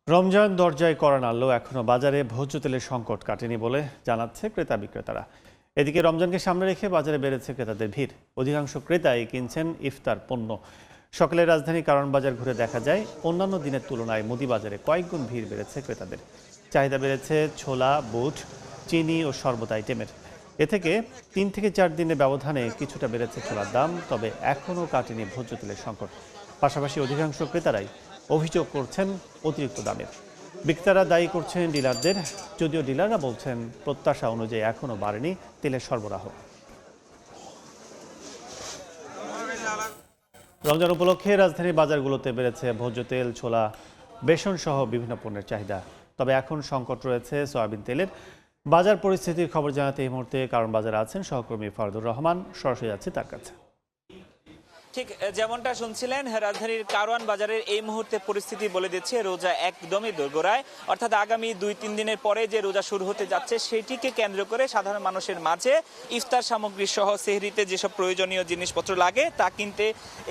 রমজান দরজায় কড়া নাড়লেও এখনো বাজারে ভোজ্য তেলের সংকট কাটেনি বলে জানাচ্ছে ক্রেতা বিক্রেতারা। এদিকে রমজানকে সামনে রেখে বাজারে বেড়েছে ক্রেতাদের ভিড়। অধিকাংশ ক্রেতাই কিনছেন ইফতার পণ্য। সকালে রাজধানী কারণ বাজার ঘুরে দেখা যায় অন্যান্য দিনের তুলনায় মুদি বাজারে কয়েকগুণ ভিড় বেড়েছে ক্রেতাদের। চাহিদা বেড়েছে ছোলা, বুট, চিনি ও শরবত আইটেমের। এ থেকে 3 থেকে 4 দিনের ব্যবধানে কিছুটা বেড়েছে ছোলার দাম, তবে এখনও কাটেনি ভোজ্য তেলের সংকট। পাশাপাশি অধিকাংশ ক্রেতারাই অভিযোগ করছেন অতিরিক্ত দামের। বিক্রেতারা দায়ী করছেন ডিলারদের, যদিও ডিলাররা বলছেন প্রত্যাশা অনুযায়ী এখনও বাড়েনি তেলের সরবরাহ। রমজান উপলক্ষে রাজধানীর বাজারগুলোতে বেড়েছে ভোজ্য তেল, ছোলা, বেসন সহ বিভিন্ন পণ্যের চাহিদা। তবে এখন সংকট রয়েছে সয়াবিন তেলের। বাজার পরিস্থিতির খবর জানাতে এই মুহূর্তে কারণ বাজারে আছেন সহকর্মী ফারদুর রহমান। সরাসরি যাচ্ছে তার কাছে। ঠিক যেমনটা শুনছিলেন, রাজধানীর কারওয়ান বাজারের এই মুহূর্তে পরিস্থিতি বলে দিচ্ছে রোজা একদমই দোরগোড়ায়। অর্থাৎ আগামী 2-3 দিনের পরে যে রোজা শুরু হতে যাচ্ছে সেটিকে কেন্দ্র করে সাধারণ মানুষের মাঝে ইফতার সামগ্রী সহ সেহরিতে যেসব প্রয়োজনীয় জিনিসপত্র লাগে তা কিনতে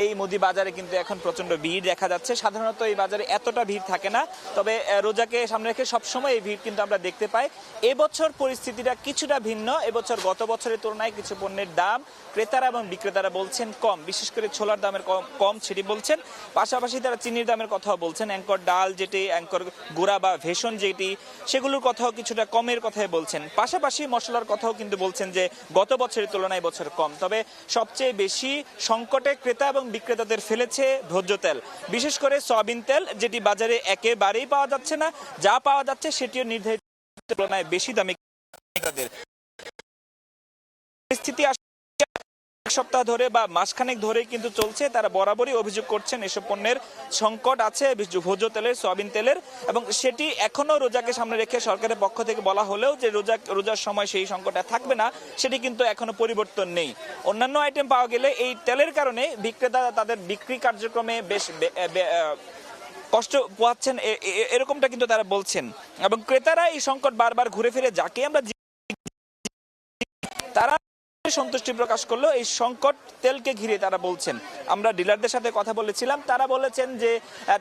এই মুদি বাজারে কিন্তু এখন প্রচন্ড ভিড় দেখা যাচ্ছে। সাধারণত এই বাজারে এতটা ভিড় থাকে না, তবে রোজাকে সামনে রেখে সবসময় এই ভিড় কিন্তু আমরা দেখতে পাই। এবছর পরিস্থিতিটা কিছুটা ভিন্ন। এবছর গত বছরের তুলনায় কিছু পণ্যের দাম ক্রেতারা এবং বিক্রেতারা বলছেন কম, বিশেষ করে ছোলার দামের কম সেটি বলছেন। পাশাপাশি তারা চিনির দামের কথাও বলছেন। অ্যাঙ্কর ডাল যেটি, অ্যাঙ্কর গুঁড়া বা ভেষণ যেটি, সেগুলোর কথাও কিছুটা কমের কথাই বলছেন। পাশাপাশি মশলার কথাও কিন্তু বলছেন যে গত বছরের তুলনায় বছর কম। তবে সবচেয়ে বেশি সংকটে ক্রেতা এবং বিক্রেতাদের ফেলেছে ভোজ্য তেল, বিশেষ করে সয়াবিন তেল, যেটি বাজারে একেবারেই পাওয়া যাচ্ছে না। যা পাওয়া যাচ্ছে সেটিও নির্ধারিত তুলনায় বেশি দামে। পরিস্থিতি এক সপ্তাহ ধরে বা মাসখানেক ধরে কিন্তু চলছে। তারা বরাবরই অভিযোগ করছেন এসব পণ্যের সংকট আছে, ভোজ্য তেলের, সয়াবিন তেলের, এবং সেটি এখনো রোজাকে সামনে রেখে সরকারের পক্ষ থেকে বলা হলেও যে রোজার সময় সেই সংকটটা থাকবে না সেটি কিন্তু এখনো পরিবর্তন নেই। অন্যান্য আইটেম পাওয়া গেলে এই তেলের কারণে বিক্রেতা তাদের বিক্রি কার্যক্রমে বেশ কষ্ট পোহাচ্ছেন, এরকমটা কিন্তু তারা বলছেন। এবং ক্রেতারা এই সংকট বারবার ঘুরে ফিরে যাকে আমরা তারা সন্তুষ্টি প্রকাশ করলো এই সংকট তেলকে ঘিরে। তারা বলছেন, আমরা ডিলারদের সাথে কথা বলেছিলাম, তারা বলেছেন যে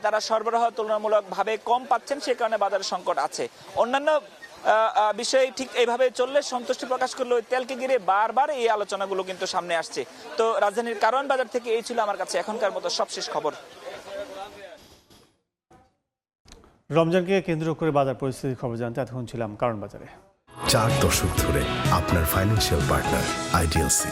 তারা সরবরাহ তুলনামূলকভাবে কম পাচ্ছেন, সে কারণে বাজারে সংকট আছে। অন্যান্য বিষয়ে ঠিক এইভাবে চললে সন্তুষ্টি প্রকাশ করলো ওই তেলকে ঘিরে বারবার এই আলোচনাগুলো কিন্তু সামনে আসছে। তো রাজধানীর কারওয়ান বাজার থেকে এই ছিল আমার কাছে এখনকার মতো সবশেষ খবর। রমজানকে কেন্দ্র করে বাজার পরিস্থিতির খবর জানতে এতক্ষণ ছিলাম কারণ বাজারে। 4 দশক ধরে আপনার ফাইন্যান্সিয়াল পার্টনার আইডিএলসি।